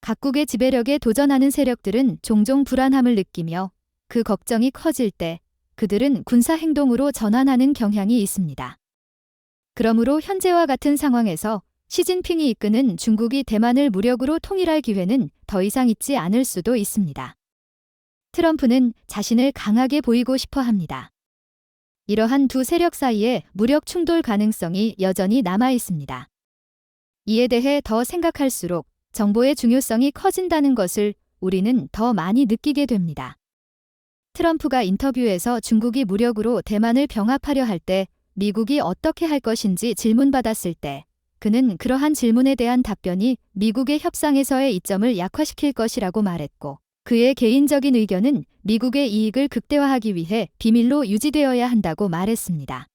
각국의 지배력에 도전하는 세력들은 종종 불안함을 느끼며 그 걱정이 커질 때 그들은 군사 행동으로 전환하는 경향이 있습니다. 그러므로 현재와 같은 상황에서 시진핑이 이끄는 중국이 대만을 무력으로 통일할 기회는 더 이상 있지 않을 수도 있습니다. 트럼프는 자신을 강하게 보이고 싶어 합니다. 이러한 두 세력 사이에 무력 충돌 가능성이 여전히 남아 있습니다. 이에 대해 더 생각할수록 정보의 중요성이 커진다는 것을 우리는 더 많이 느끼게 됩니다. 트럼프가 인터뷰에서 중국이 무력으로 대만을 병합하려 할 때 미국이 어떻게 할 것인지 질문받았을 때 그는 그러한 질문에 대한 답변이 미국의 협상에서의 이점을 약화시킬 것이라고 말했고, 그의 개인적인 의견은 미국의 이익을 극대화하기 위해 비밀로 유지되어야 한다고 말했습니다.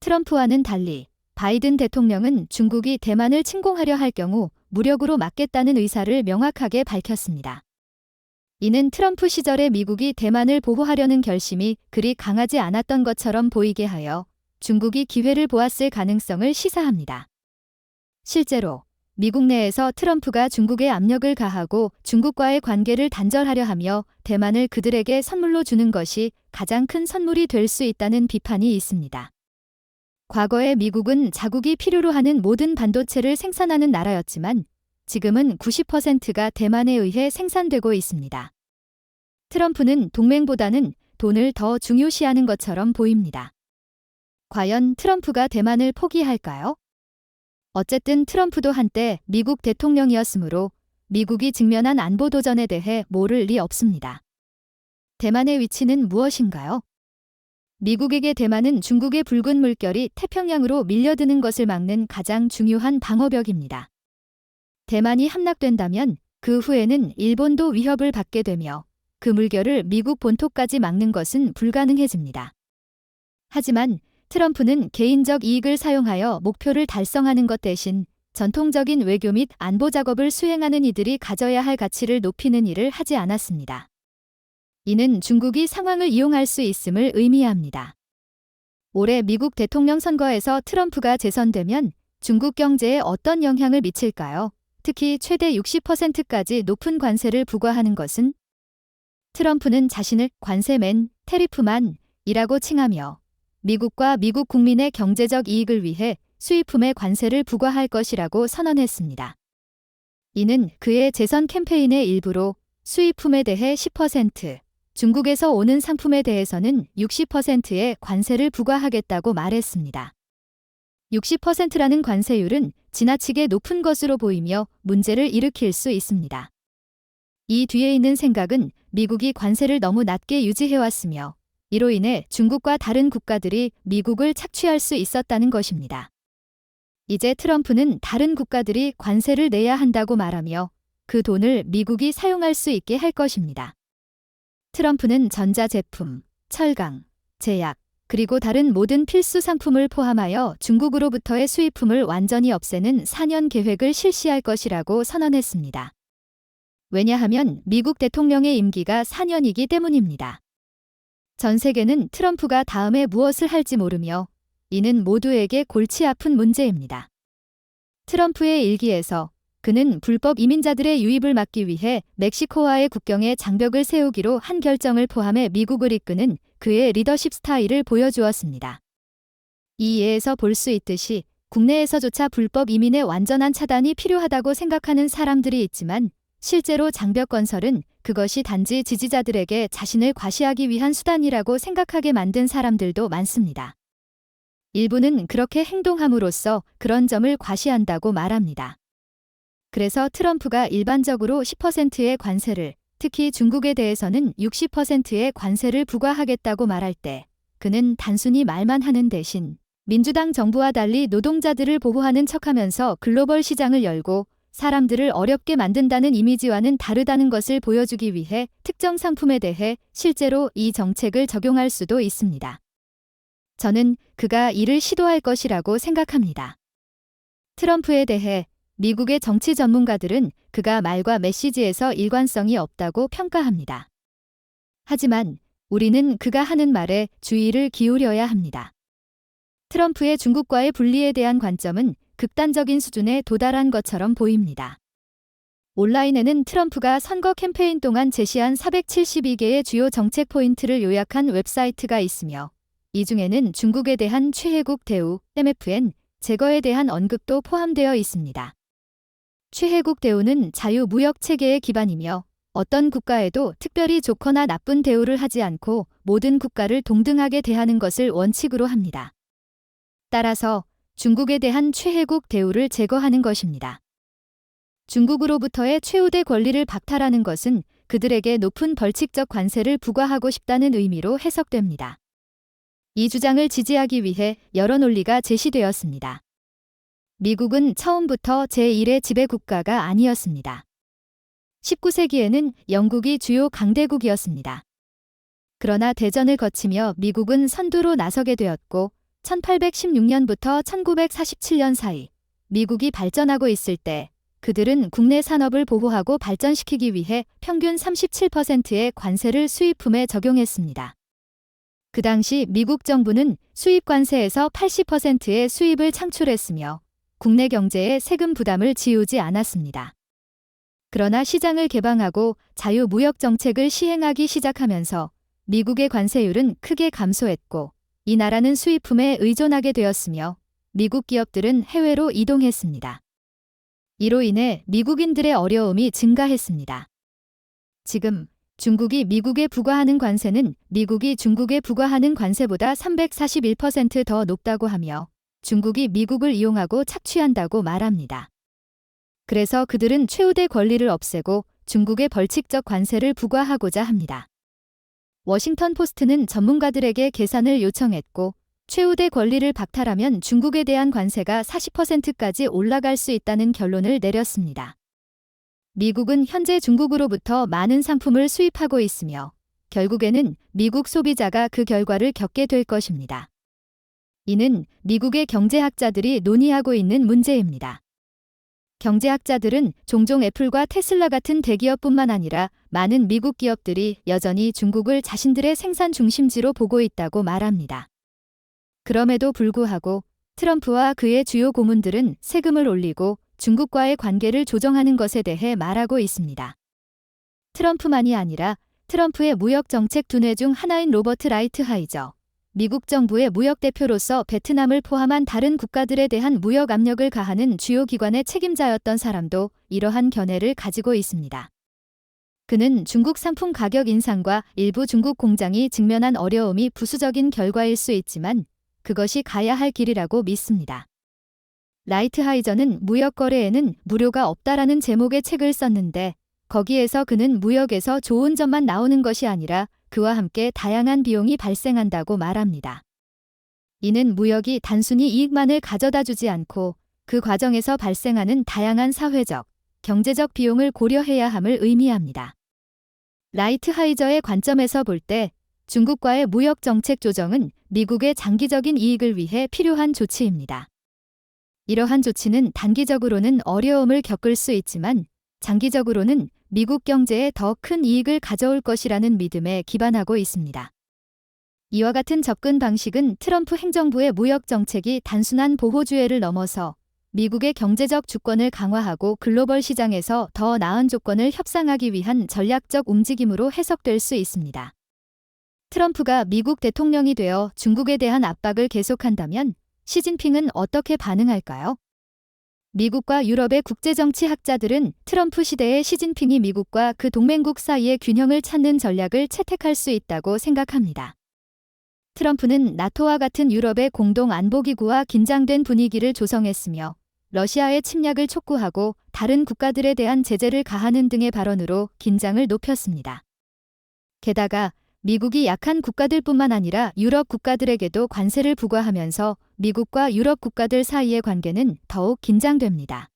트럼프와는 달리 바이든 대통령은 중국이 대만을 침공하려 할 경우 무력으로 막겠다는 의사를 명확하게 밝혔습니다. 이는 트럼프 시절에 미국이 대만을 보호하려는 결심이 그리 강하지 않았던 것처럼 보이게 하여 중국이 기회를 보았을 가능성을 시사합니다. 실제로 미국 내에서 트럼프가 중국에 압력을 가하고 중국과의 관계를 단절하려 하며 대만을 그들에게 선물로 주는 것이 가장 큰 선물이 될 수 있다는 비판이 있습니다. 과거에 미국은 자국이 필요로 하는 모든 반도체를 생산하는 나라였지만 지금은 90%가 대만에 의해 생산되고 있습니다. 트럼프는 동맹보다는 돈을 더 중요시하는 것처럼 보입니다. 과연 트럼프가 대만을 포기할까요? 어쨌든 트럼프도 한때 미국 대통령이었으므로 미국이 직면한 안보 도전에 대해 모를 리 없습니다. 대만의 위치는 무엇인가요? 미국에게 대만은 중국의 붉은 물결이 태평양으로 밀려드는 것을 막는 가장 중요한 방어벽입니다. 대만이 함락된다면 그 후에는 일본도 위협을 받게 되며 그 물결을 미국 본토까지 막는 것은 불가능해집니다. 하지만 트럼프는 개인적 이익을 사용하여 목표를 달성하는 것 대신 전통적인 외교 및 안보 작업을 수행하는 이들이 가져야 할 가치를 높이는 일을 하지 않았습니다. 이는 중국이 상황을 이용할 수 있음을 의미합니다. 올해 미국 대통령 선거에서 트럼프가 재선되면 중국 경제에 어떤 영향을 미칠까요? 특히 최대 60%까지 높은 관세를 부과하는 것은? 트럼프는 자신을 관세맨, 테리프만이라고 칭하며 미국과 미국 국민의 경제적 이익을 위해 수입품에 관세를 부과할 것이라고 선언했습니다. 이는 그의 재선 캠페인의 일부로 수입품에 대해 10%, 중국에서 오는 상품에 대해서는 60%의 관세를 부과하겠다고 말했습니다. 60%라는 관세율은 지나치게 높은 것으로 보이며 문제를 일으킬 수 있습니다. 이 뒤에 있는 생각은 미국이 관세를 너무 낮게 유지해왔으며 이로 인해 중국과 다른 국가들이 미국을 착취할 수 있었다는 것입니다. 이제 트럼프는 다른 국가들이 관세를 내야 한다고 말하며 그 돈을 미국이 사용할 수 있게 할 것입니다. 트럼프는 전자제품, 철강, 제약, 그리고 다른 모든 필수 상품을 포함하여 중국으로부터의 수입품을 완전히 없애는 4년 계획을 실시할 것이라고 선언했습니다. 왜냐하면 미국 대통령의 임기가 4년이기 때문입니다. 전 세계는 트럼프가 다음에 무엇을 할지 모르며 이는 모두에게 골치 아픈 문제입니다. 트럼프의 일기에서 그는 불법 이민자들의 유입을 막기 위해 멕시코와의 국경에 장벽을 세우기로 한 결정을 포함해 미국을 이끄는 그의 리더십 스타일을 보여주었습니다. 이 예에서 볼 수 있듯이 국내에서조차 불법 이민의 완전한 차단이 필요하다고 생각하는 사람들이 있지만 실제로 장벽 건설은 그것이 단지 지지자들에게 자신을 과시하기 위한 수단이라고 생각하게 만든 사람들도 많습니다. 일부는 그렇게 행동함으로써 그런 점을 과시한다고 말합니다. 그래서 트럼프가 일반적으로 10%의 관세를, 특히 중국에 대해서는 60%의 관세를 부과하겠다고 말할 때 그는 단순히 말만 하는 대신 민주당 정부와 달리 노동자들을 보호하는 척하면서 글로벌 시장을 열고 사람들을 어렵게 만든다는 이미지와는 다르다는 것을 보여주기 위해 특정 상품에 대해 실제로 이 정책을 적용할 수도 있습니다. 저는 그가 이를 시도할 것이라고 생각합니다. 트럼프에 대해 미국의 정치 전문가들은 그가 말과 메시지에서 일관성이 없다고 평가합니다. 하지만 우리는 그가 하는 말에 주의를 기울여야 합니다. 트럼프의 중국과의 분리에 대한 관점은 극단적인 수준에 도달한 것처럼 보입니다. 온라인에는 트럼프가 선거 캠페인 동안 제시한 472개의 주요 정책 포인트를 요약한 웹사이트가 있으며 이 중에는 중국에 대한 최혜국 대우, MFN, 제거에 대한 언급도 포함되어 있습니다. 최혜국 대우는 자유무역 체계의 기반이며 어떤 국가에도 특별히 좋거나 나쁜 대우를 하지 않고 모든 국가를 동등하게 대하는 것을 원칙으로 합니다. 따라서 중국에 대한 최혜국 대우를 제거하는 것입니다. 중국으로부터의 최우대 권리를 박탈하는 것은 그들에게 높은 벌칙적 관세를 부과하고 싶다는 의미로 해석됩니다. 이 주장을 지지하기 위해 여러 논리가 제시되었습니다. 미국은 처음부터 제1의 지배국가가 아니었습니다. 19세기에는 영국이 주요 강대국이었습니다. 그러나 대전을 거치며 미국은 선두로 나서게 되었고 1816년부터 1947년 사이 미국이 발전하고 있을 때 그들은 국내 산업을 보호하고 발전시키기 위해 평균 37%의 관세를 수입품에 적용했습니다. 그 당시 미국 정부는 수입 관세에서 80%의 수입을 창출했으며 국내 경제에 세금 부담을 지우지 않았습니다. 그러나 시장을 개방하고 자유무역 정책을 시행하기 시작하면서 미국의 관세율은 크게 감소했고 이 나라는 수입품에 의존하게 되었으며 미국 기업들은 해외로 이동했습니다. 이로 인해 미국인들의 어려움이 증가했습니다. 지금 중국이 미국에 부과하는 관세는 미국이 중국에 부과하는 관세보다 341% 더 높다고 하며 중국이 미국을 이용하고 착취한다고 말합니다. 그래서 그들은 최우대 권리를 없애고 중국의 벌칙적 관세를 부과하고자 합니다. 워싱턴 포스트는 전문가들에게 계산을 요청했고 최우대 권리를 박탈하면 중국에 대한 관세가 40%까지 올라갈 수 있다는 결론을 내렸습니다. 미국은 현재 중국으로부터 많은 상품을 수입하고 있으며 결국에는 미국 소비자가 그 결과를 겪게 될 것입니다. 이는 미국의 경제학자들이 논의하고 있는 문제입니다. 경제학자들은 종종 애플과 테슬라 같은 대기업뿐만 아니라 많은 미국 기업들이 여전히 중국을 자신들의 생산 중심지로 보고 있다고 말합니다. 그럼에도 불구하고 트럼프와 그의 주요 고문들은 세금을 올리고 중국과의 관계를 조정하는 것에 대해 말하고 있습니다. 트럼프만이 아니라 트럼프의 무역 정책 두뇌 중 하나인 로버트 라이트하이저, 미국 정부의 무역 대표로서 베트남을 포함한 다른 국가들에 대한 무역 압력을 가하는 주요 기관의 책임자였던 사람도 이러한 견해를 가지고 있습니다. 그는 중국 상품 가격 인상과 일부 중국 공장이 직면한 어려움이 부수적인 결과일 수 있지만 그것이 가야 할 길이라고 믿습니다. 라이트하이저는 무역 거래에는 무료가 없다라는 제목의 책을 썼는데 거기에서 그는 무역에서 좋은 점만 나오는 것이 아니라 그와 함께 다양한 비용이 발생한다고 말합니다. 이는 무역이 단순히 이익만을 가져다 주지 않고 그 과정에서 발생하는 다양한 사회적, 경제적 비용을 고려해야 함을 의미합니다. 라이트하이저의 관점에서 볼 때 중국과의 무역 정책 조정은 미국의 장기적인 이익을 위해 필요한 조치입니다. 이러한 조치는 단기적으로는 어려움을 겪을 수 있지만 장기적으로는 미국 경제에 더 큰 이익을 가져올 것이라는 믿음에 기반하고 있습니다. 이와 같은 접근 방식은 트럼프 행정부의 무역 정책이 단순한 보호주의를 넘어서 미국의 경제적 주권을 강화하고 글로벌 시장에서 더 나은 조건을 협상하기 위한 전략적 움직임으로 해석될 수 있습니다. 트럼프가 미국 대통령이 되어 중국에 대한 압박을 계속한다면 시진핑은 어떻게 반응할까요? 미국과 유럽의 국제정치 학자들은 트럼프 시대의 시진핑이 미국과 그 동맹국 사이의 균형을 찾는 전략을 채택할 수 있다고 생각합니다. 트럼프는 나토와 같은 유럽의 공동 안보기구와 긴장된 분위기를 조성했으며 러시아의 침략을 촉구하고 다른 국가들에 대한 제재를 가하는 등의 발언으로 긴장을 높였습니다. 게다가 미국이 약한 국가들뿐만 아니라 유럽 국가들에게도 관세를 부과하면서 미국과 유럽 국가들 사이의 관계는 더욱 긴장됩니다.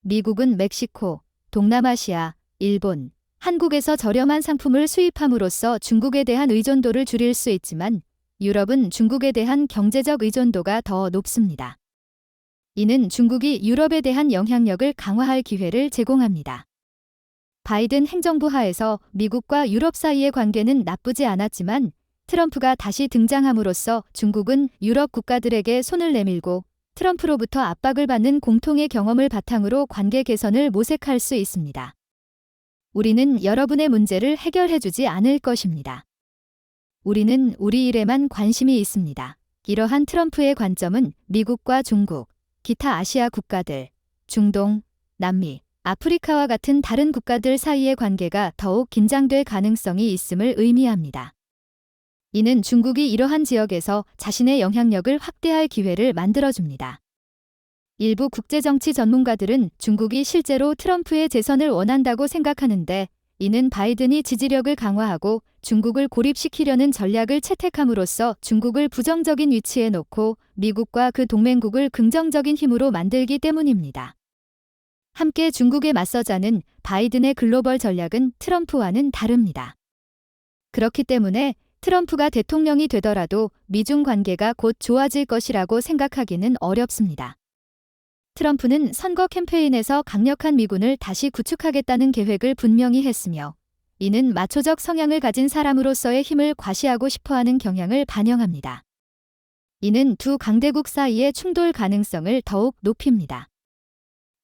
미국은 멕시코, 동남아시아, 일본, 한국에서 저렴한 상품을 수입함으로써 중국에 대한 의존도를 줄일 수 있지만 유럽은 중국에 대한 경제적 의존도가 더 높습니다. 이는 중국이 유럽에 대한 영향력을 강화할 기회를 제공합니다. 바이든 행정부 하에서 미국과 유럽 사이의 관계는 나쁘지 않았지만 트럼프가 다시 등장함으로써 중국은 유럽 국가들에게 손을 내밀고 트럼프로부터 압박을 받는 공통의 경험을 바탕으로 관계 개선을 모색할 수 있습니다. 우리는 여러분의 문제를 해결해주지 않을 것입니다. 우리는 우리 일에만 관심이 있습니다. 이러한 트럼프의 관점은 미국과 중국, 기타 아시아 국가들, 중동, 남미, 아프리카와 같은 다른 국가들 사이의 관계가 더욱 긴장될 가능성이 있음을 의미합니다. 이는 중국이 이러한 지역에서 자신의 영향력을 확대할 기회를 만들어줍니다. 일부 국제정치 전문가들은 중국이 실제로 트럼프의 재선을 원한다고 생각하는데, 이는 바이든이 지지력을 강화하고 중국을 고립시키려는 전략을 채택함으로써 중국을 부정적인 위치에 놓고 미국과 그 동맹국을 긍정적인 힘으로 만들기 때문입니다. 함께 중국에 맞서자는 바이든의 글로벌 전략은 트럼프와는 다릅니다. 그렇기 때문에 트럼프가 대통령이 되더라도 미중 관계가 곧 좋아질 것이라고 생각하기는 어렵습니다. 트럼프는 선거 캠페인에서 강력한 미군을 다시 구축하겠다는 계획을 분명히 했으며, 이는 마초적 성향을 가진 사람으로서의 힘을 과시하고 싶어하는 경향을 반영합니다. 이는 두 강대국 사이의 충돌 가능성을 더욱 높입니다.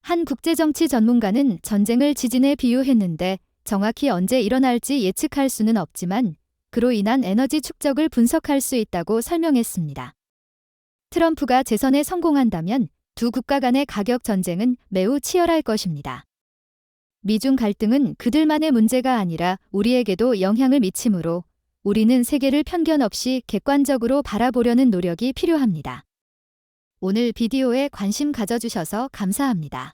한 국제정치 전문가는 전쟁을 지진에 비유했는데, 정확히 언제 일어날지 예측할 수는 없지만 그로 인한 에너지 축적을 분석할 수 있다고 설명했습니다. 트럼프가 재선에 성공한다면 두 국가 간의 가격 전쟁은 매우 치열할 것입니다. 미중 갈등은 그들만의 문제가 아니라 우리에게도 영향을 미치므로 우리는 세계를 편견 없이 객관적으로 바라보려는 노력이 필요합니다. 오늘 비디오에 관심 가져주셔서 감사합니다.